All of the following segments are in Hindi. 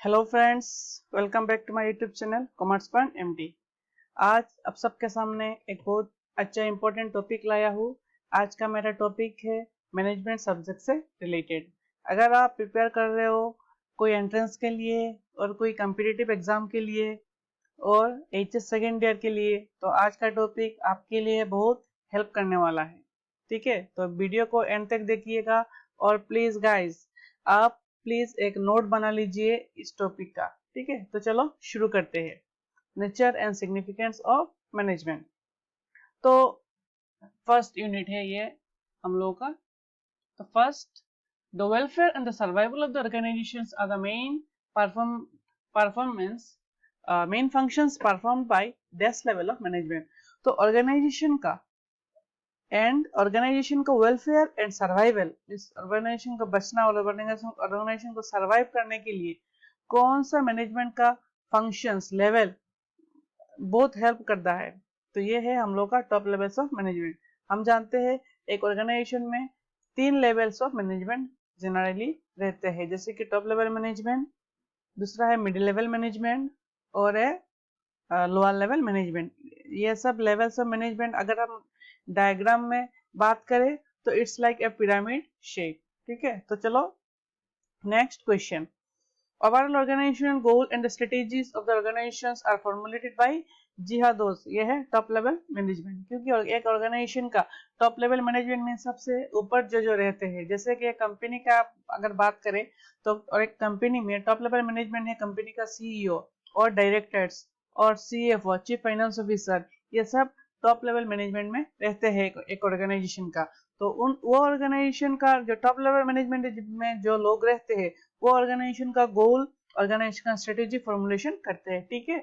Hello friends, welcome back to my YouTube channel commerce point MT. आज आप सबके सामने एक बहुत अच्छा इंपॉर्टेंट टॉपिक लाया हूँ। आज का मेरा टॉपिक है मैनेजमेंट सब्जेक्ट से रिलेटेड। अगर आप प्रिपेयर कर रहे हो कोई एंट्रेंस के लिए और कोई कम्पिटिटिव एग्जाम के लिए और एचएस सेकेंड ईयर के लिए, तो आज का टॉपिक आपके लिए बहुत हेल्प करने वाला है। ठीक है, तो वीडियो को एंड तक देखिएगा और प्लीज गाइस आप प्लीज एक नोट बना लीजिए इस टॉपिक का। ठीक है, तो चलो शुरू करते हैं। Nature and significance of management. तो फर्स्ट यूनिट है ये हम लोगों का। तो first, the welfare and the survival of the organisations are the performance main functions performed by this level of management. तो ऑर्गेनाइजेशन का वेलफेयर एंड सर्वाइवल, इस ऑर्गेनाइजेशन को बचना और ऑर्गेनाइजेशन को सर्वाइव करने के लिए कौन सा मैनेजमेंट का फंक्शंस लेवल बहुत हेल्प करता है। तो ये है हम लोग का टॉप लेवल्स ऑफ मैनेजमेंट। हम जानते हैं एक ऑर्गेनाइजेशन में 3 लेवल्स ऑफ मैनेजमेंट जनरली रहते हैं, जैसे कि टॉप लेवल मैनेजमेंट, दूसरा है मिडिल लेवल मैनेजमेंट और है लोअर लेवल मैनेजमेंट। ये सब लेवल्स ऑफ मैनेजमेंट अगर हम डायग्राम में बात करें तो it's like a pyramid shape. ठीक है, तो चलो next question. Overall organisational goal and the strategies of the organisations are formulated by. जी हाँ दोस्त, ये है टॉप लेवल मैनेजमेंट। क्योंकि एक ऑर्गेनाइजेशन का टॉप लेवल मैनेजमेंट में सबसे ऊपर जो रहते हैं, जैसे कि एक कंपनी का अगर बात करें तो, और एक कंपनी में टॉप लेवल मैनेजमेंट है कंपनी का सीईओ और डायरेक्टर्स और सीएफओ चीफ फाइनेंस ऑफिसर, ये सब टॉप लेवल मैनेजमेंट में रहते हैं एक ऑर्गेनाइजेशन का। तो वो ऑर्गेनाइजेशन का जो टॉप लेवल मैनेजमेंट में जो लोग रहते हैं वो ऑर्गेनाइजेशन का गोल, ऑर्गेनाइजेशन का स्ट्रेटेजी फॉर्मुलेशन करते हैं। ठीक है,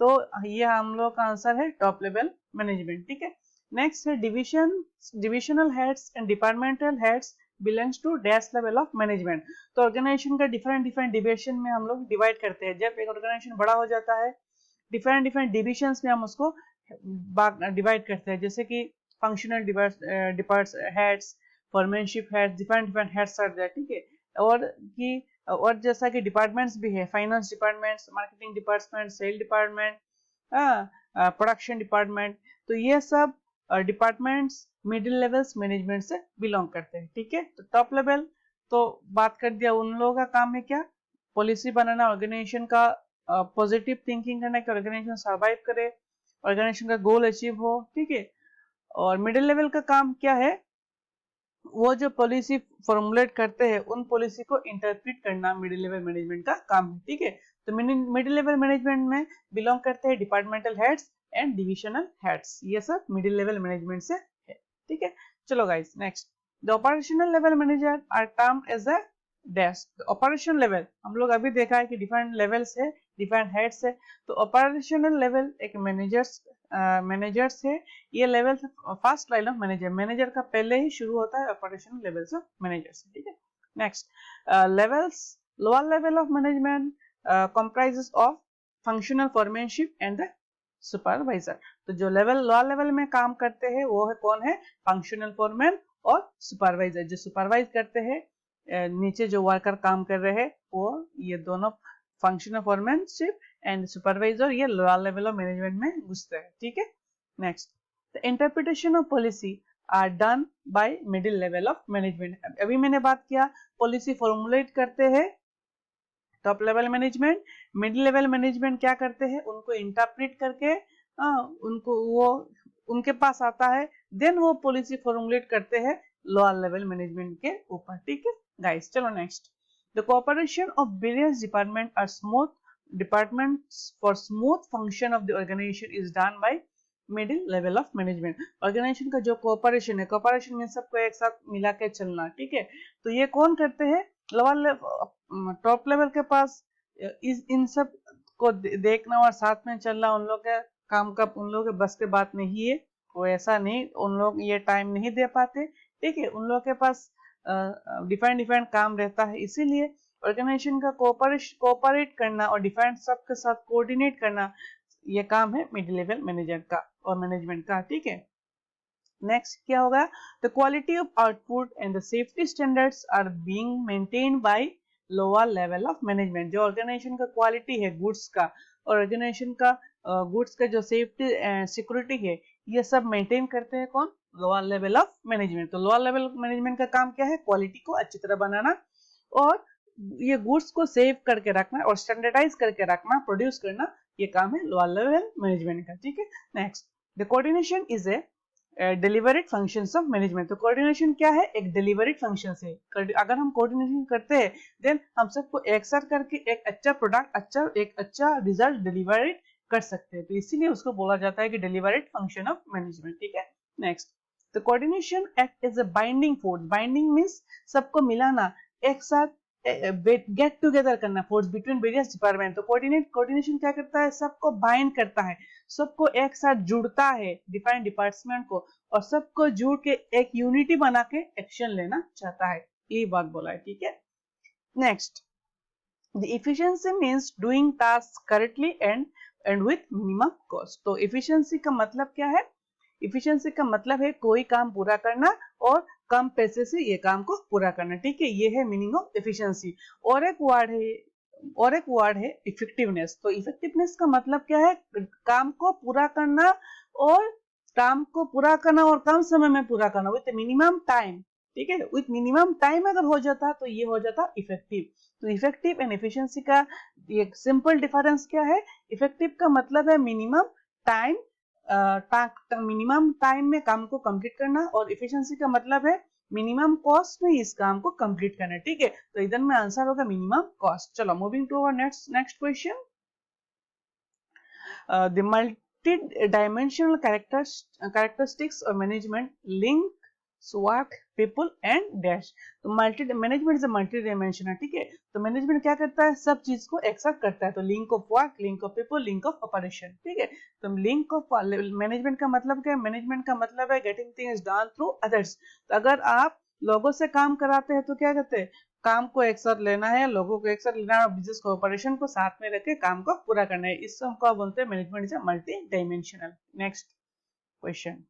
तो ये हम लोग का आंसर है टॉप लेवल मैनेजमेंट। ठीक है, नेक्स्ट है divisional heads and departmental heads belongs to dash level of management. तो ऑर्गेनाइजेशन का डिफरेंट डिविजन में हम लोग डिवाइड करते हैं। जब एक ऑर्गेनाइजेशन बड़ा हो जाता है डिफरेंट डिविजन्स में हम उसको डिवाइड करते हैं, जैसे कि functional departs heads, foremanship heads, different heads are there. ठीक है, और जैसा कि डिपार्टमेंट्स भी है, finance departments, marketing department, sale department, production department, तो ये सब डिपार्टमेंट्स मिडिल लेवल्स मैनेजमेंट से बिलोंग करते हैं। ठीक है, तो टॉप लेवल तो बात कर दिया, उन लोगों का काम है क्या, पॉलिसी बनाना, ऑर्गेनाइजेशन का पॉजिटिव थिंकिंग करना कि ऑर्गेनाइजेशन सर्वाइव करे, ऑर्गेनाइजेशन का गोल अचीव हो। ठीक है, और मिडिल लेवल का काम क्या है, वो जो पॉलिसी फॉर्मुलेट करते हैं उन पॉलिसी को इंटरप्रेट करना मिडिल लेवल मैनेजमेंट का काम है। ठीक है, तो मिडिल लेवल मैनेजमेंट में बिलोंग करते हैं departmental heads and divisional heads, ये सब मिडिल लेवल मैनेजमेंट से है। ठीक है, चलो guys next, the operational level manager are termed as a desk. Operation level हम लोग अभी देखा है कि डिफरेंट लेवल्स है, डिफरेंट हेड्स है। तो ऑपरेशनल लेवल एक मैनेजर्स है, ये level first line of manager का पहले ही शुरू होता है ऑपरेशनल लेवल्स ऑफ मैनेजर्स। ठीक है, next levels, lower level of management comprises of functional foremanship and the supervisor. तो जो लोअर लेवल में काम करते हैं वो है कौन है, फंक्शनल फोरमैन और सुपरवाइजर। जो सुपरवाइज करते हैं नीचे जो वर्कर काम कर रहे हैं वो, ये दोनों फंक्शनल फोरमैनशिप एंड सुपरवाइजर ये लोअर लेवल ऑफ मैनेजमेंट में घुसते हैं। ठीक है, next, the interpretation of policy are done by middle level of management. अभी मैंने बात किया पॉलिसी फॉर्मुलेट करते हैं top level management, middle level management क्या करते हैं, उनको इंटरप्रेट करके उनको वो उनके पास आता है, देन वो पॉलिसी फॉर्मुलेट करते हैं लोअर लेवल मैनेजमेंट के ऊपर। ठीक है गाइस, चलो next, the cooperation of various department are smooth departments for smooth function of the organization is done by middle level of management. Organisation का जो कोऑपरेशन है, कोऑपरेशन में सबको एक साथ मिला के चलना। ठीक है, तो ये कौन करते हैं, टॉप लेवल के पास इन सब को देखना और साथ में चलना उन लोग के काम का, उन लोग के बस के बात नहीं है, वो ऐसा नहीं, उन लोग ये टाइम नहीं दे पाते। ठीक है, उन लोग के पास डिफरेंट काम रहता है, इसीलिए ऑर्गेनाइजेशन का कोऑपरेट करना और डिफरेंट सबके साथ कोऑर्डिनेट करना, ये काम है मिडिल लेवल मैनेजर का और मैनेजमेंट का। ठीक है, नेक्स्ट क्या होगा, the quality of output and the safety standards are being maintained by lower level of management. जो ऑर्गेनाइजेशन का क्वालिटी है गुड्स का, और ऑर्गेनाइजेशन का गुड्स का जो सेफ्टी एंड सिक्योरिटी है, ये सब मेंटेन करते हैं कौन? Lower level of management. तो लोअर लेवल ऑफ मैनेजमेंट का काम क्या है? क्वालिटी को अच्छी तरह बनाना और ये गुड्स को सेव करके रखना और स्टैंडर्डाइज करके रखना, प्रोड्यूस करना, ये काम है लोअर लेवल मैनेजमेंट का। ठीक है, next, the coordination is a डिलीवरेट functions of management. तो कोऑर्डिनेशन क्या है? एक डिलीवरेट फंक्शन है। अगर हम कोऑर्डिनेशन करते हैं देन हम सबको एक साथ करके एक अच्छा प्रोडक्ट, एक अच्छा रिजल्ट डिलीवरेट कर सकते हैं। तो इसीलिए उसको बोला जाता है कि डिलीवरेट फंक्शन ऑफ मैनेजमेंट। ठीक है, next, the coordination act as a binding force. Binding means सबको मिलाना, एक साथ गेट टुगेदर करना, फोर्स बिटवीन वेरियस डिपार्टमेंट। तो कोऑर्डिनेशन क्या करता है? सबको बाइंड करता है, सबको एक साथ जुड़ता है डिफाइंड डिपार्टमेंट को, और सबको जुड़ के एक यूनिटी बना के एक्शन लेना चाहता है। ये बात बोला है। ठीक है, next, the efficiency means doing task correctly and with minimum cost. तो इफिशिएंसी का मतलब क्या है? इफिशिएंसी का मतलब है कोई काम पूरा करना और कम पैसे से ये काम को पूरा करना। ठीक है, ये है मीनिंग ऑफ एफिशिएंसी। और एक वर्ड है इफेक्टिवनेस। तो इफेक्टिवनेस का मतलब क्या है? काम को पूरा करना और कम समय में पूरा करना विथ मिनिमम टाइम। ठीक है, विथ मिनिमम टाइम अगर हो जाता तो ये हो जाता इफेक्टिव। तो इफेक्टिव एंड एफिशिएंसी का एक सिंपल डिफरेंस क्या है? इफेक्टिव का मतलब है मिनिमम टाइम में काम को कंप्लीट करना, और एफिशिएंसी का मतलब है मिनिमम कॉस्ट में इस काम को कंप्लीट करना। ठीक है, तो इधर में आंसर होगा मिनिमम कॉस्ट। चलो, moving to our next question. The multi dimensional characteristics of management link SWOT people and dash। तो multi management is multi dimensional. ठीक है, तो मैनेजमेंट क्या करता है? सब चीज को एक साथ करता है। तो link of work, link of people, link of operation. ठीक है, तो लिंक ऑफ मैनेजमेंट का मतलब क्या है? मैनेजमेंट का मतलब है getting things done through others. तो अगर आप लोगों से काम कराते हैं तो क्या कहते हैं? काम को एक साथ लेना है, लोगों को एक साथ लेना है और बिजनेस कोऑपरेशन को साथ में रख के काम को पूरा करना है। इसको हम बोलते हैं management is multi dimensional. Next question,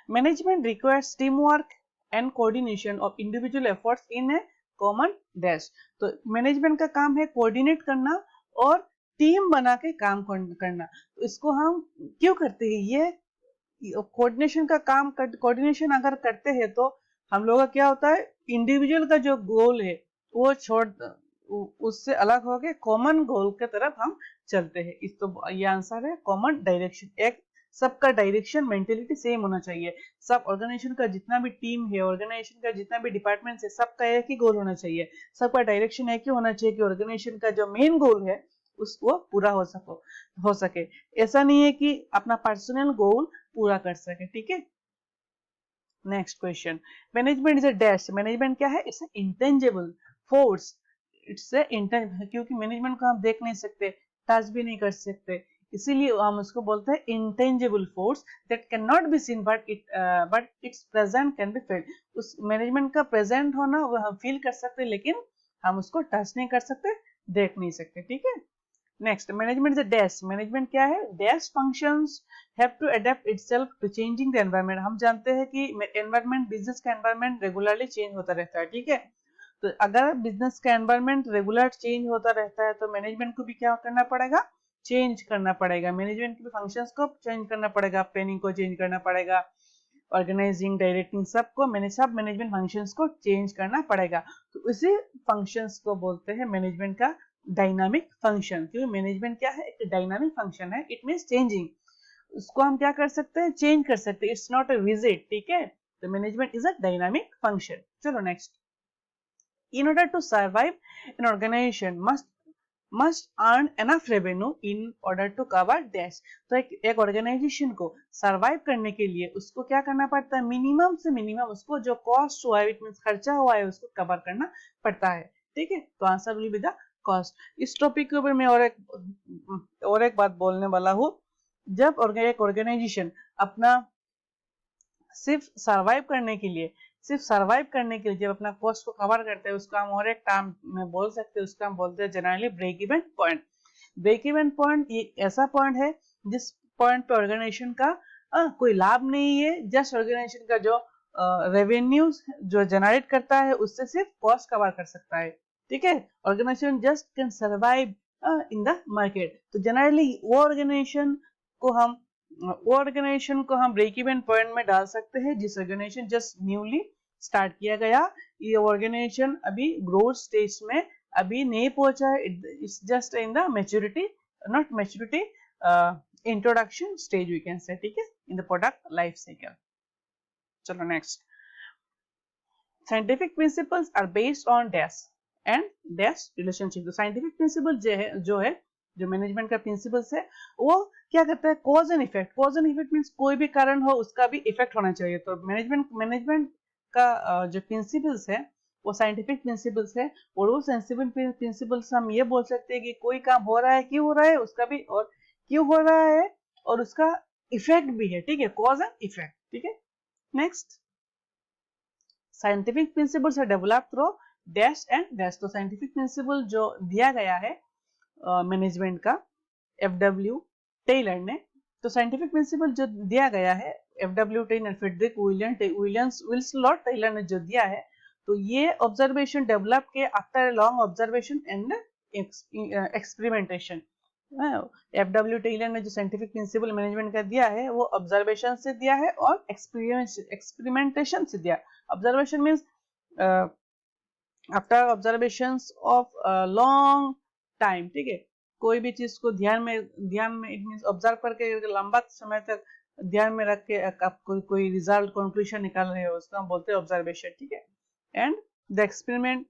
management requires team work and coordination of individual efforts in A common dash. तो मैनेजमेंट का काम है कोऑर्डिनेट करना और टीम बना के काम करना। तो इसको हम क्यों करते हैं? ये कोऑर्डिनेशन का काम कोऑर्डिनेशन अगर करते हैं तो हम लोग का क्या होता है? इंडिविजुअल का जो गोल है वो उससे अलग होके कॉमन गोल के तरफ हम चलते हैं। इस तो ये आंसर है कॉमन डायरेक्शन। एक सबका डायरेक्शन मेंटेलिटी सेम होना चाहिए। सब ऑर्गेनाइजेशन का जितना भी टीम है, ऑर्गेनाइजेशन का जितना भी डिपार्टमेंट है, सबका एक ही गोल होना चाहिए। सबका डायरेक्शन एक ही होना चाहिए कि ऑर्गेनाइजेशन का जो मेन गोल है उसको पूरा हो सके। ऐसा नहीं है कि अपना पर्सनल गोल पूरा कर सके। ठीक है, next question, management is a dash. Management क्या है? It's intangible force. क्योंकि मैनेजमेंट को हम देख नहीं सकते, टच भी नहीं कर सकते, इसीलिए हम उसको बोलते हैं intangible force that can not be seen but it's present can be field. उस मैनेजमेंट का प्रेजेंट होना वो हम फील कर सकते हैं, लेकिन हम उसको टच नहीं कर सकते, देख नहीं सकते। ठीक है, next, management is a dash. Management क्या है? Dash functions have to adapt itself to changing the environment. हम जानते हैं कि एनवायरनमेंट, बिजनेस का एनवायरनमेंट रेगुलरली चेंज होता रहता है। ठीक है, तो अगर बिजनेस का एनवायरनमेंट रेगुलर चेंज होता रहता है तो मैनेजमेंट को भी क्या करना पड़ेगा? चेंज करना पड़ेगा। मैनेजमेंट के फंक्शंस को चेंज करना पड़ेगा, प्लानिंग को चेंज करना पड़ेगा, ऑर्गेनाइजिंग, डायरेक्टिंग, सबको सब मैनेजमेंट फंक्शंस को चेंज करना पड़ेगा। तो इसी फंक्शंस को बोलते हैं मैनेजमेंट का डायनामिक फंक्शन। क्योंकि मैनेजमेंट क्या है? एक डायनामिक फंक्शन है। It means changing. उसको हम क्या कर सकते हैं? चेंज कर सकते हैं। It's not a visit. ठीक है, तो management is a dynamic function. चलो next, in order to survive an organization must earn enough revenue in order to cover dash। तो एक ऑर्गेनाइजेशन को सरवाइव करने के लिए उसको क्या करना पड़ता है? मिनिमम से मिनिमम उसको जो कॉस्ट हुआ है, इट मींस खर्चा हुआ है, उसको कवर करना पड़ता है। ठीक है, तो answer will be the cost. इस टॉपिक के ऊपर मैं और एक बात बोलने वाला हूँ। जब एक ऑर्गेनाइजेशन अपना सिर्फ सरवाइव करने के लिए जब अपना कॉस्ट को कवर करते हैं, उसका हम और एक टर्म में बोल सकते हैं, उसका हम बोलते हैं generally break even point. Break even point ये ऐसा पॉइंट है जिस पॉइंट पे ऑर्गेनाइजेशन का कोई लाभ नहीं है, जस्ट ऑर्गेनाइजेशन का जो रेवेन्यू जो जनरेट करता है उससे सिर्फ कॉस्ट कवर कर सकता है, ठीक है। Organisation just can survive in the market. तो जनरली वो ऑर्गेनाइजेशन को हम ब्रेक इवन पॉइंट में डाल सकते हैं जिस ऑर्गेनाइजेशन जस्ट न्यूली स्टार्ट किया गया, ये ऑर्गेनाइजेशन अभी ग्रोथ स्टेज में अभी नहीं पहुंचा है, it's just in the maturity, not maturity, introduction stage we can say, ठीक है, in the product life cycle. चलो next, scientific principles are based on dash and dash relationship. तो साइंटिफिक प्रिंसिपल जो मैनेजमेंट का प्रिंसिपल्स है वो क्या करता है, cause and effect. Cause and effect means कोई भी कारण हो उसका भी इफेक्ट होना चाहिए। तो मैनेजमेंट का जो प्रिंसिपल्स है वो साइंटिफिक प्रिंसिपल्स है, और वो साइंटिफिक प्रिंसिपल्स हम ये बोल सकते हैं कि कोई काम हो रहा है, क्यों हो रहा है उसका भी, और क्यों हो रहा है और उसका इफेक्ट भी है, ठीक है, कॉज एंड इफेक्ट, ठीक है। Next, scientific principles are developed through dash and dash. तो साइंटिफिक प्रिंसिपल जो दिया गया है मैनेजमेंट का एफडब्ल्यू टेलर ने, तो साइंटिफिक प्रिंसिपल जो दिया गया है FW Taylor, Frederick Wilson Taylor ने जो दिया है, तो ये ऑब्जर्वेशन डेवलप किए after long observation and experimentation. FW Taylor ने जो साइंटिफिक प्रिंसिपल मैनेजमेंट का दिया है वो ऑब्जर्वेशन से दिया है और एक्सपेरिमेंटेशन से दिया। Observation means after observations of long time, ठीक है, कोई भी चीज को ध्यान में इट मींस ऑब्जर्व करके लंबा समय तक ध्यान में रख के आप कोई रिजल्ट कंक्लूजन निकाल रहे हो उसको हम बोलते हैं ऑब्जर्वेशन, ठीक है। And the experiment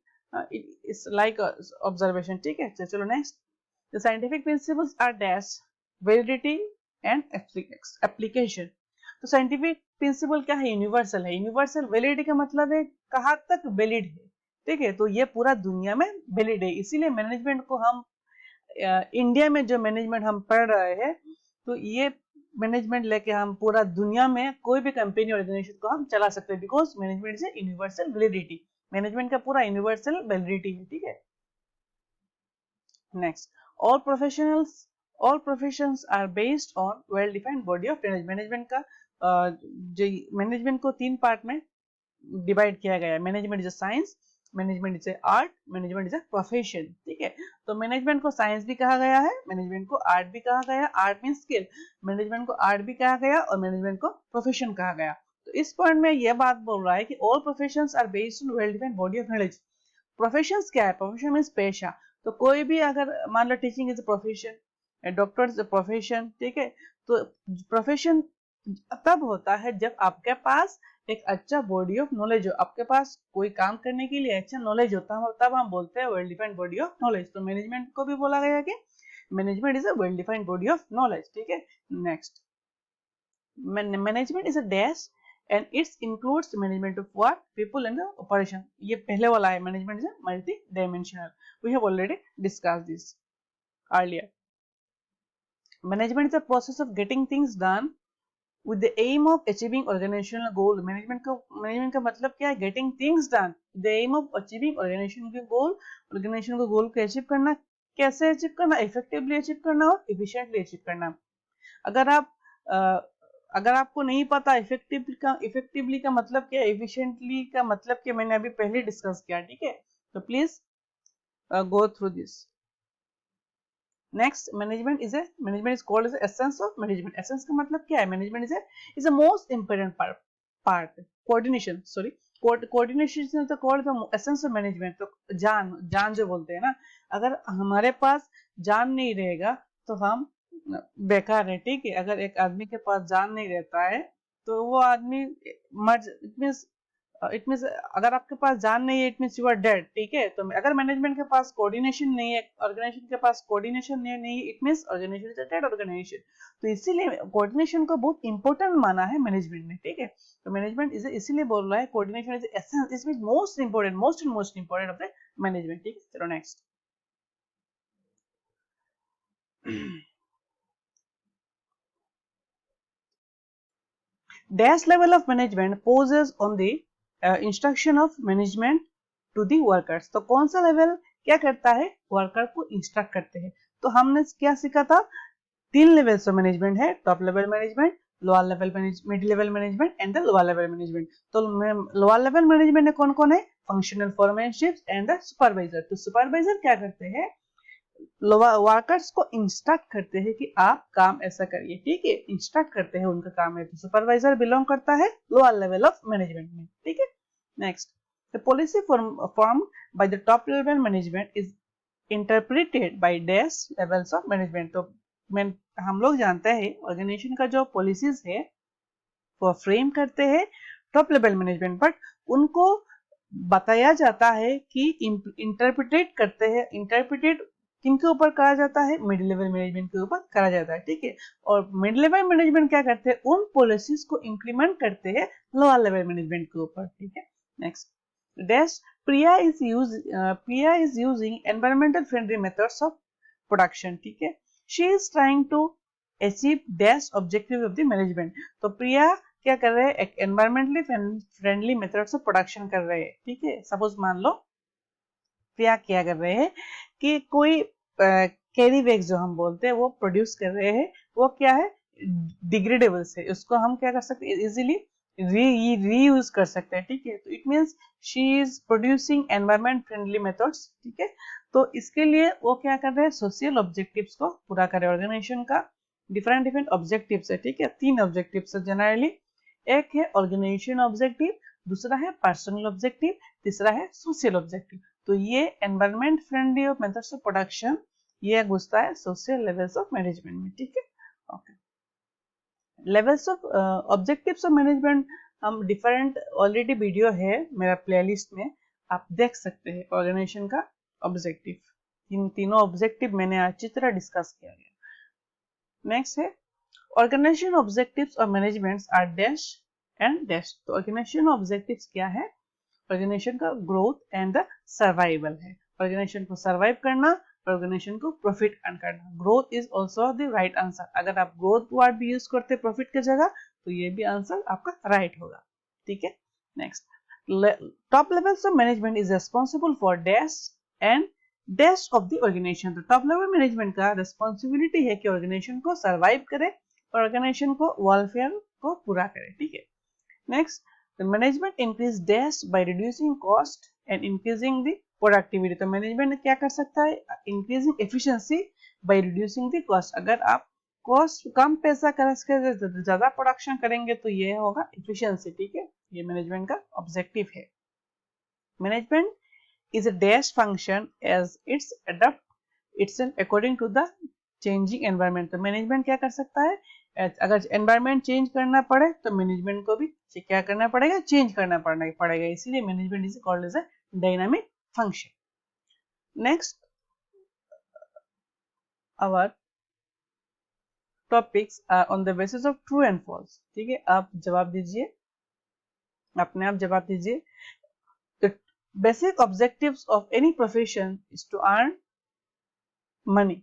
is like observation, ठीक है। चलो next, the scientific principles are dash validity and application. तो साइंटिफिक प्रिंसिपल क्या है, यूनिवर्सल है। यूनिवर्सल वैलिडिटी का मतलब है कहाँ तक वैलिड है, ठीक है, तो ये पूरा दुनिया में वैलिड है। इसीलिए मैनेजमेंट को हम इंडिया में जो मैनेजमेंट हम पढ़ रहे हैं, तो ये मैनेजमेंट लेके हम पूरा दुनिया में कोई भी कंपनी ऑर्गेनाइजेशन को हम चला सकते हैं, because management is universal validity. Management का पूरा यूनिवर्सल वैलिडिटी है, ठीक है। Next, all professions are based on well defined body of management का जो मैनेजमेंट को 3 पार्ट में डिवाइड किया गया है। Management is a science, management is art, management is a profession, ठीक है। तो मैनेजमेंट को साइंस भी कहा गया है, मैनेजमेंट को आर्ट भी कहा गया, आर्ट मीन स्किल, मैनेजमेंट को आर्ट भी कहा गया और मैनेजमेंट को प्रोफेशन कहा गया। तो इस पॉइंट में यह बात बोल रहा है कि all professions are based on well defined body of knowledge. Professions क्या है, प्रोफेशन मींस पेशा। तो कोई भी अगर मान लो teaching is a profession, doctor is a profession, ठीक है। तो प्रोफेशन तब होता है जब आपके पास एक अच्छा बॉडी ऑफ नॉलेज हो, आपके पास कोई काम करने के लिए अच्छा नॉलेज होता है, तब हम बोलते हैं well defined body of knowledge. तो मैनेजमेंट को भी बोला गया कि management is a well defined body of knowledge, ठीक है। Next, management is a dash and its includes management of work, people and operation. ये पहले वाला है, management is a multi dimensional, we have already discussed this earlier. Management is a process of getting things done with the aim of achieving organizational goal। Management का मतलब क्या है, getting things done, the aim of achieving organization के गोल, ऑर्गेनाइजेशन को गोल को अचीव करना, कैसे अचीव करना, इफेक्टिवली अचीव करना और एफिशिएंटली अचीव करना। अगर आपको नहीं पता इफेक्टिवली का मतलब क्या, एफिशिएंटली का मतलब क्या, मैंने अभी पहले डिस्कस किया, ठीक है। तो please go through this. Next, management is called as the essence of management। essence का मतलब क्या है, management is a most important part coordination, sorry, coordination is called the essence of management। तो जान जो बोलते हैं ना, अगर हमारे पास जान नहीं रहेगा तो हम बेकार है, ठीक है। अगर एक आदमी के पास जान नहीं रहता है तो वो आदमी इट मींस अगर आपके पास जान नहीं है it means you are dead, ठीक है। तो अगर मैनेजमेंट के पास कोऑर्डिनेशन नहीं है, ऑर्गेनाइजेशन के पास कोऑर्डिनेशन नहीं है, it means organisation is a dead organisation. तो इसीलिए कोऑर्डिनेशन को बहुत इंपॉर्टेंट माना है मैनेजमेंट ने, ठीक है। तो मैनेजमेंट इसीलिए बोल रहा है coordination is essence, it means most important of the management, ठीक है। चलो next, dash level of management poses on the instruction of management to the workers. तो कौन सा लेवल क्या करता है, वर्कर को इंस्ट्रक्ट करते हैं। तो हमने क्या सीखा था, 3 लेवल्स ऑफ मैनेजमेंट है, top level management, lower level mid level management and the lower level management. तो लोअर लेवल मैनेजमेंट में कौन कौन है? Functional foremanship and the supervisor. तो सुपरवाइजर क्या करते हैं? वर्कर्स को इंस्ट्रक्ट करते हैं कि आप काम ऐसा करिए, ठीक है, इंस्ट्रक्ट करते हैं, उनका काम है। तो सुपरवाइजर बिलोंग करता है लोअर लेवल ऑफ मैनेजमेंट में, ठीक है। Next, the policy form by the top level management is interpreted by dash levels of management. तो हम लोग जानते हैं ऑर्गेनाइजेशन का जो पॉलिसीज है वो फ्रेम करते हैं टॉप लेवल मैनेजमेंट, बट उनको बताया जाता है कि इंटरप्रिटेट करते हैं, इंटरप्रिटेट किनके ऊपर करा जाता है? मिड लेवल मैनेजमेंट के ऊपर करा जाता है, ठीक है। और मिड लेवल मैनेजमेंट क्या करते हैं? उन पॉलिसीज को इंप्लीमेंट करते हैं लोअर लेवल मैनेजमेंट के ऊपर, ठीक है। Next, dash Priya is using environmental friendly methods of production, ठीक है। She is trying to achieve dash objective of the management. तो प्रिया क्या कर रहे हैं? एक environmentally friendly methods of production कर रहे हैं, ठीक है। सपोज मान लो प्रिया क्या कर रहे हैं कि कोई कैरी बैग जो हम बोलते हैं वो प्रोड्यूस कर रहे हैं, वो क्या है? डिग्रेडेबल से, उसको हम क्या कर सकते हैं? इजीली रीयूज कर सकते हैं, ठीक है। तो it means she is producing environment friendly methods, ठीक है। तो इसके लिए वो क्या कर रहे हैं? सोशल ऑब्जेक्टिव्स को पूरा कर रहे हैं। ऑर्गेनाइजेशन का डिफरेंट ऑब्जेक्टिव्स है, ठीक है। 3 ऑब्जेक्टिव्स है जनरली। एक है ऑर्गेनाइजेशन ऑब्जेक्टिव, दूसरा है पर्सनल ऑब्जेक्टिव, तीसरा है सोशल ऑब्जेक्टिव। तो ये environment friendly methods of production ये घुसता है सोशल लेवल्स ऑफ मैनेजमेंट में, ठीक है। Okay, levels of objectives of management हम डिफरेंट ऑलरेडी वीडियो है मेरा प्लेलिस्ट में, आप देख सकते हैं। ऑर्गेनाइजेशन का ऑब्जेक्टिव, इन तीनों ऑब्जेक्टिव मैंने अच्छी तरह डिस्कस किया गया। नेक्स्ट है ऑर्गेनाइजेशन ऑब्जेक्टिव्स और managements are dash and dash. तो ऑर्गेनाइजेशन ऑब्जेक्टिव्स क्या है? ऑर्गेनाइजेशन का ग्रोथ एंड द सर्वाइवल है। ऑर्गेनाइजेशन को सर्वाइव करना, ऑर्गेनाइजेशन को प्रॉफिट अर्न करना। Growth is also the right answer. अगर आप ग्रोथ वर्ड भी यूज करते प्रॉफिट की जगह तो ये भी आंसर आपका राइट होगा, ठीक है। Next, top levels of management is responsible for dash and dash of the organisation. तो टॉप लेवल मैनेजमेंट का रिस्पॉन्सिबिलिटी है कि ऑर्गेनाइजेशन को सर्वाइव करे, ऑर्गेनाइजेशन को वेलफेयर को पूरा करे, ठीक है। Next, the management increase dash by reducing cost and increasing the productivity। तो मैनेजमेंट क्या कर सकता है? increasing efficiency by reducing the cost। अगर आप कॉस्ट कम पैसा कर ज्यादा प्रोडक्शन करेंगे तो ये होगा efficiency, ठीक है। ये मैनेजमेंट का ऑब्जेक्टिव है। Management is a dash function as its adapt itself according to the changing environment। तो मैनेजमेंट क्या कर सकता है? अगर एनवायरमेंट चेंज करना पड़े तो मैनेजमेंट को भी क्या करना पड़ेगा? चेंज करना पड़ेगा। इसीलिए management is called as a dynamic function. Next, our topics are on the basis of true and false, ठीक है। आप जवाब दीजिए, अपने आप जवाब दीजिए। Basic objectives of any profession is to earn money।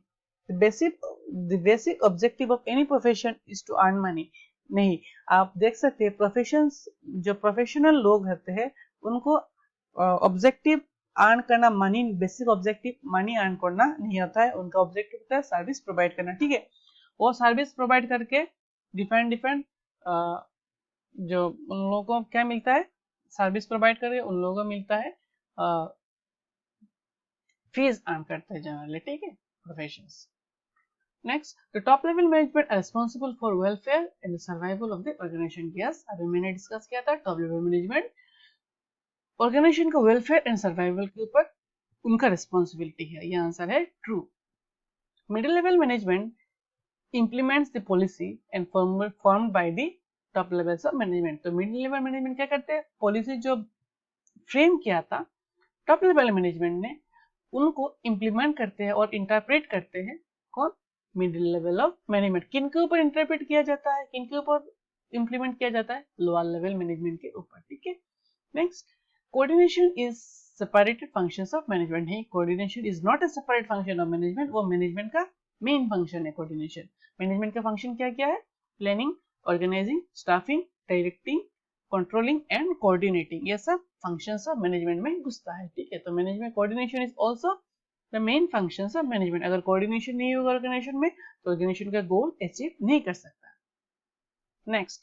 The basic objective of any profession is to earn money। नहीं, आप देख सकते हैं प्रोफेशंस, जो प्रोफेशनल लोग होते हैं उनको ऑब्जेक्टिव अर्न करना money, basic objective money earn करना नहीं होता है। उनका ऑब्जेक्टिव होता है सर्विस प्रोवाइड करना, ठीक है। वो सर्विस प्रोवाइड करके डिफरेंट जो उन लोगों को क्या मिलता है? सर्विस प्रोवाइड करके उन लोगों को मिलता है फीस अर्न करते हैं जनरली, ठीक है, professions. Next, the top level management are responsible for welfare and the survival of the organisation. Yes, अभी मैंने डिस्कस किया था टॉप लेवल मैनेजमेंट ऑर्गेनाइजेशन का वेलफेयर एंड सर्वाइवल के ऊपर उनका रिस्पांसिबिलिटी है। ये आंसर है true. Middle level management implements the policy and formed by the top levels of management। तो मिडिल लेवल मैनेजमेंट क्या करते हैं? पॉलिसी जो फ्रेम किया था टॉप लेवल मैनेजमेंट ने उनको इंप्लीमेंट करते हैं और इंटरप्रेट करते हैं कौन? Middle level of management. किनके ऊपर इंटरप्रेट किया जाता है, किनके ऊपर इंप्लीमेंट किया जाता है? लोअर लेवल मैनेजमेंट के ऊपर, ठीक है। Next, coordination is separated functions of management. नहीं, coordination is not a separate function of management, वो मैनेजमेंट का मेन फंक्शन है। कोऑर्डिनेशन मैनेजमेंट का फंक्शन क्या क्या है? Planning, organising, staffing, directing, controlling and coordinating. ये सब फंक्शंस ऑफ मैनेजमेंट में घुसता है, ठीक है। तो management coordination is also the main functions of management. अगर कोऑर्डिनेशन नहीं होगा ऑर्गेनाइजेशन में तो ऑर्गेनाइजेशन का गोल अचीव नहीं कर सकता। Next,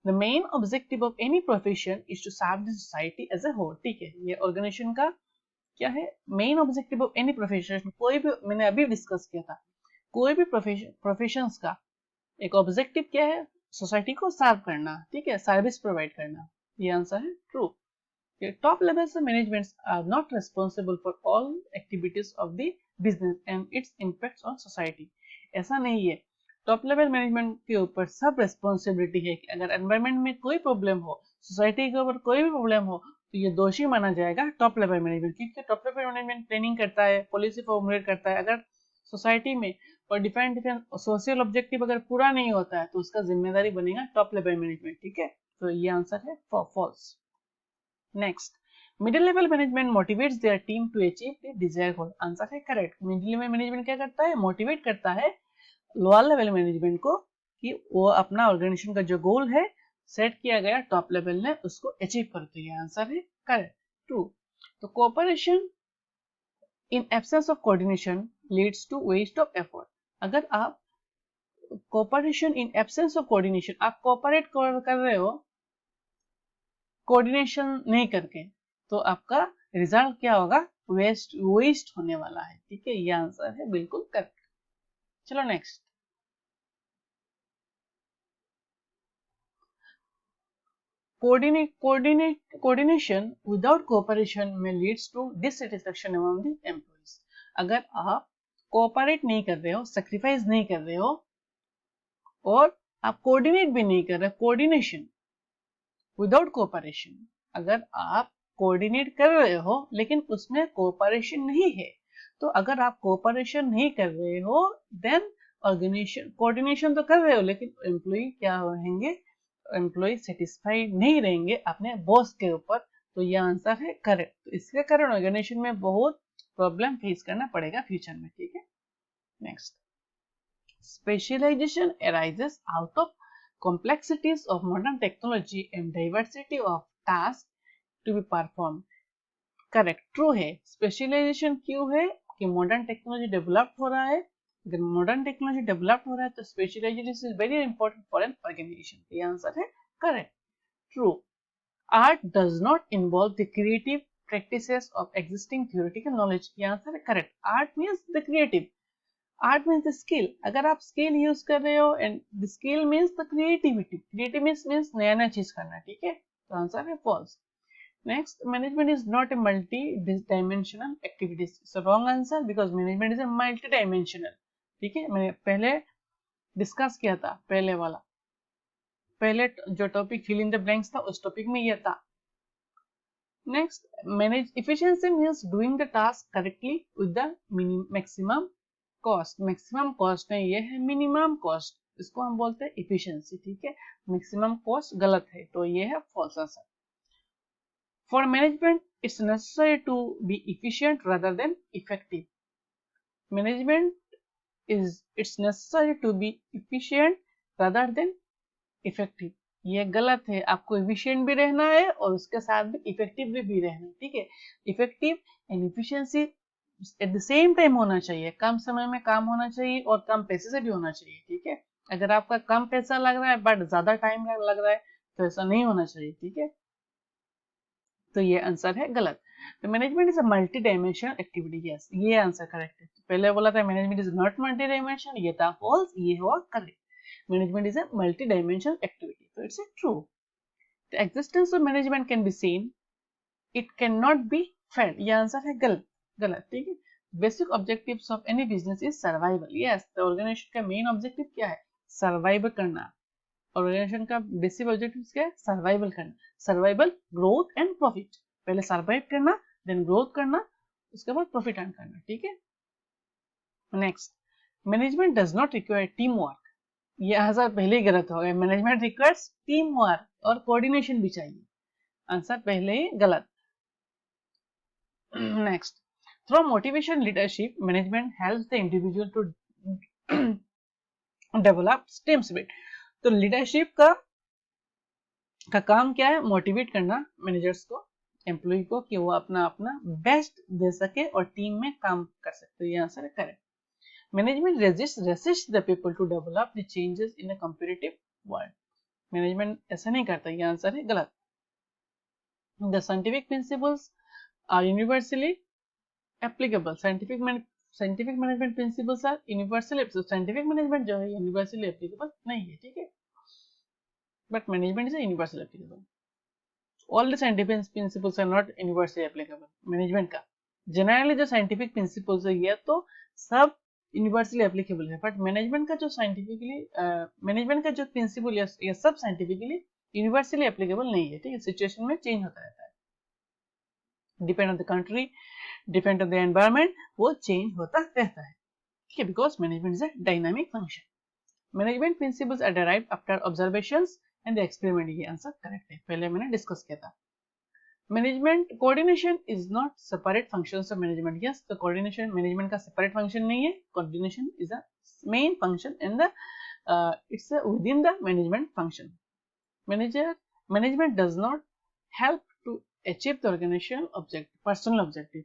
the main objective of any profession is to serve the society as a whole. ठीक है, ये ऑर्गेनाइजेशन का क्या है, main objective of any profession. कोई भी, मैंने अभी डिस्कस किया था, कोई भी प्रोफेशंस का एक ऑब्जेक्टिव क्या है, सोसाइटी को सर्व करना। ठीक है, सर्विस प्रोवाइड करना। ये आंसर है true. Top levels managements are not responsible for all activities of the business and its impacts on society. ऐसा नहीं है, टॉप लेवल मैनेजमेंट के ऊपर सब रिस्पॉन्सिबिलिटी है कि अगर एनवायरमेंट में कोई प्रॉब्लम हो, सोसाइटी के ऊपर कोई भी प्रॉब्लम हो, तो ये दोषी माना जाएगा टॉप लेवल मैनेजमेंट। क्योंकि टॉप लेवल मैनेजमेंट प्लानिंग करता है, पॉलिसी फॉर्मुलेट करता है। अगर सोसाइटी में और डिफरेंट सोशल ऑब्जेक्टिव अगर पूरा नहीं होता है तो उसका जिम्मेदारी बनेगा टॉप लेवल मैनेजमेंट। ठीक है, तो ये आंसर है false. Next, middle level management motivates their team to achieve the desired goal. Answer है करेक्ट। मिडिल लेवल मैनेजमेंट क्या करता है, मोटिवेट करता है लोअर लेवल मैनेजमेंट को कि वो अपना ऑर्गेनाइजेशन का जो गोल है सेट किया गया टॉप लेवल ने उसको अचीव करते हैं। आंसर है करेक्ट, ट्रू। तो cooperation in absence of coordination leads to waste of effort. अगर आप cooperation in absence of coordination, आप कोऑपरेट कर रहे हो कोऑर्डिनेशन नहीं करके, तो आपका रिजल्ट क्या होगा, वेस्ट होने वाला है। ठीक है, ये आंसर है बिल्कुल करेक्ट। चलो next, coordination without cooperation may leads to dissatisfaction among the employees। अगर आप कोऑपरेट नहीं कर रहे हो, सेक्रीफाइस नहीं कर रहे हो और आप कोऑर्डिनेट भी नहीं कर रहे, कोऑर्डिनेशन विदाउट कोऑपरेशन, अगर आप कोऑर्डिनेट कर रहे हो लेकिन उसमें कोऑपरेशन नहीं है, तो अगर आप कोऑपरेशन नहीं कर रहे हो देन ऑर्गेनाइजेशन, कोऑर्डिनेशन तो कर रहे हो लेकिन एम्प्लॉय क्या रहेंगे, एम्प्लॉय सेटिस्फाइड नहीं रहेंगे अपने बॉस के ऊपर। तो ये आंसर है करेक्ट। तो इसके कारण ऑर्गेनाइजेशन में बहुत प्रॉब्लम फेस करना पड़ेगा फ्यूचर में। ठीक है, next, specialization arises out of complexities of modern technology and diversity of tasks to be performed। Correct, true है। स्पेशलाइजेशन क्यों है कि मॉडर्न टेक्नोलॉजी डेवलप हो रहा है। अगर मॉडर्न टेक्नोलॉजी डेवलप हो रहा है तो specialisation is very important for an organisation. ये आंसर है correct, true. Art does not involve the creative practices of existing theoretical knowledge। ये आंसर है correct. Art means the creative, art means the skill. अगर आप स्किल यूज कर रहे हो and the skill means the creativity, creative means नया नया चीज करना। ठीक है, तो आंसर है false. Next, management is not a multi dimensional activities. So wrong answer, because management is a multi dimensional. ठीक है, मैंने पहले डिस्कस किया था, पहले जो topic fill in the blanks था उस टॉपिक में यह था। Next, manage efficiency means doing the task correctly with the maximum cost. Maximum cost नहीं, ये है मिनिमम कॉस्ट, इसको हम बोलते हैं इफिशिएंसी। ठीक है, मैक्सिमम कॉस्ट गलत है, तो ये है false answer. For management it's necessary to be efficient rather than effective. Management is it's necessary to be efficient rather than effective. ये गलत है, आपको इफिशिएंट भी रहना है और उसके साथ भी इफेक्टिव भी रहना है। ठीक है, effective and efficiency at the same time होना चाहिए, कम समय में काम होना चाहिए और कम पैसे से भी होना चाहिए। ठीक है, अगर आपका कम पैसा लग रहा है बट ज्यादा टाइम लग रहा है तो ऐसा नहीं होना चाहिए। ठीक है, तो ये आंसर है गलत। तो management is a multi dimensional activity. Yes, ये आंसर करेक्ट है। पहले बोला था management is not multi dimensional, ये था फॉल्स, ये हुआ correct. Management is a multi-dimensional activity, so it's a true. The existence of management can be seen, it cannot be felt। ये आंसर है गलत। ठीक है, basic objectives of any business is survival. Yes, तो ऑर्गेनाइजेशन का मेन ऑब्जेक्टिव क्या है, सर्वाइवल करना। ऑर्गेनाइजेशन का बेसिक ऑब्जेक्टिव क्या है, सर्वाइवल करना, सर्वाइवल, ग्रोथ एंड प्रॉफिट। पहले सर्वाइव करना, देन ग्रोथ करना, उसके बाद प्रॉफिट अर्न करना। ठीक है, next, management does not require team work. ये आंसर पहले ही गलत हो गया। मैनेजमेंट रिक्वायर्स टीम वर्क और कोऑर्डिनेशन भी चाहिए, आंसर पहले ही गलत। Next, through motivation leadership management helps the individual to develop team spirit. तो लीडरशिप का काम क्या है, मोटिवेट करना मैनेजर्स को, एम्प्लॉय को कि वो अपना बेस्ट दे सके और टीम में काम कर सकते। तो ये आंसर है correct. Management resists the people to develop the changes in a competitive world। Management ऐसा नहीं करता, ये आंसर है गलत। The scientific principles are universally applicable, scientific management principles are universally, scientific management जो है यूनिवर्सली एप्लीकेबल नहीं है, ठीक है, but management is universally applicable. All the scientific principles are not universally applicable. Management का जनरली जो साइंटिफिक प्रिंसिपल्स है ये तो सब यूनिवर्सली एप्लीकेबल है, बट मैनेजमेंट का जो साइंटिफिकली मैनेजमेंट का जो प्रिंसिपल ये सब साइंटिफिकली यूनिवर्सली एप्लीकेबल नहीं है, ठीक है, सिचुएशन में चेंज होता रहता है, depend on the country, depend on the environment, वो चेंज होता रहता है, ठीक है, because management is a dynamic function. Management principles are derived after observations and the experiment, ये आंसर करेक्ट है, पहले मैंने डिस्कस किया था। Management coordination is not separate functions of management, yes, तो कोऑर्डिनेशन मैनेजमेंट का सेपरेट फंक्शन नहीं है, coordination is a main function in the its within the management function. Management does not help to achieve the organizational objective, personal objective,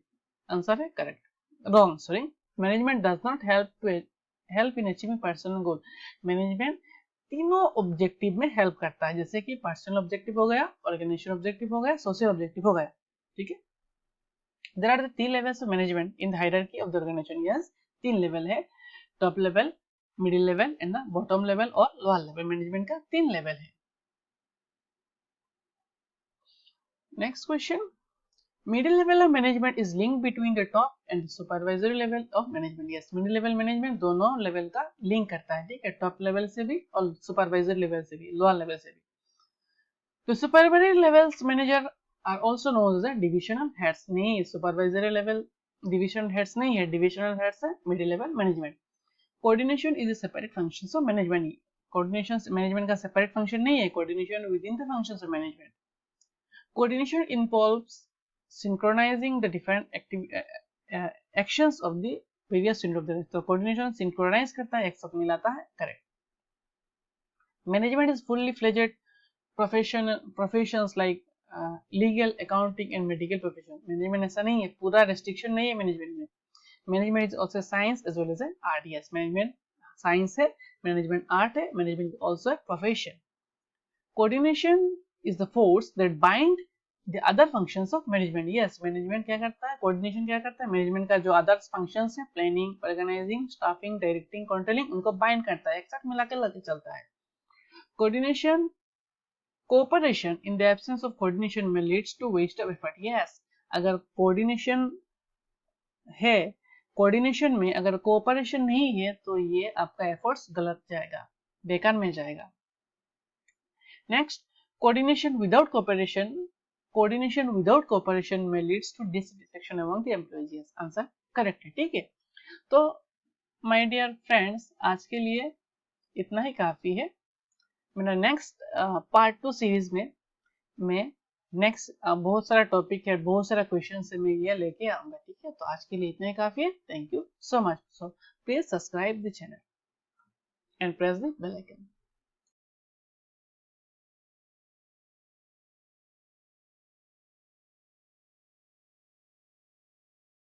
answer है correct, wrong, sorry, management does not help in achieving personal goal, management तीनों ऑब्जेक्टिव में हेल्प करता है, जैसे कि पर्सनल ऑब्जेक्टिव हो गया, ऑर्गेनाइजेशन ऑब्जेक्टिव हो गया, सोशल ऑब्जेक्टिव हो गया, ठीक है। There are the 3 levels of management in the hierarchy of the organisation, yes, 3 level है, top level, middle level and the bottom level और लोअर लेवल, मैनेजमेंट का 3 लेवल है। Next question, middle level of management is linked between the top and the supervisory level of management, yes, middle level management दोनों लेवल का लिंक करता है, ठीक है, टॉप लेवल से भी और सुपरवाइजरी लेवल से भी, लोअर लेवल से भी। तो supervisory levels manager are also known as divisional heads, नहीं, सुपरवाइजरी लेवल डिविजनल हेड्स नहीं है, डिविजनल हेड्स है middle level management. Coordination is a separate function of management, coordination management का सेपरेट फंक्शन नहीं है, coordination within the functions of management. Coordination involves synchronizing the different actions of the various unit of the, तो coordination synchronize करता है, एक साथ मिलाता है, correct। management is fully fledged professions like legal, accounting and medical profession, management ऐसा नहीं है, पूरा restriction नहीं है management में, management is also science as well as an art, yes, management science है, management art है, management is also a profession। coordination is the force that bind the other functions of management, yes, management क्या करता है, coordination क्या करता है, management का जो other functions है, planning, organizing, staffing, directing, controlling, उनको bind करता है, एक साथ मिला के लेके चलता है। coordination, cooperation in the absence of coordination may leads to waste of effort, yes, अगर coordination है, coordination में अगर cooperation नहीं है तो ये आपका efforts गलत जाएगा, बेकार में जाएगा। next, coordination without cooperation may leads to dissatisfaction among the employees, yes, answer correct है, ठीक है। तो माय डियर फ्रेंड्स, आज के लिए इतना ही काफी है। मेरा नेक्स्ट पार्ट 2 सीरीज में मैं नेक्स्ट बहुत सारा टॉपिक है, बहुत सारा क्वेश्चन से मैं ये लेके आऊंगा, ठीक है। तो आज के लिए इतना ही काफी है। Thank you so much. So please subscribe the channel and press the bell icon.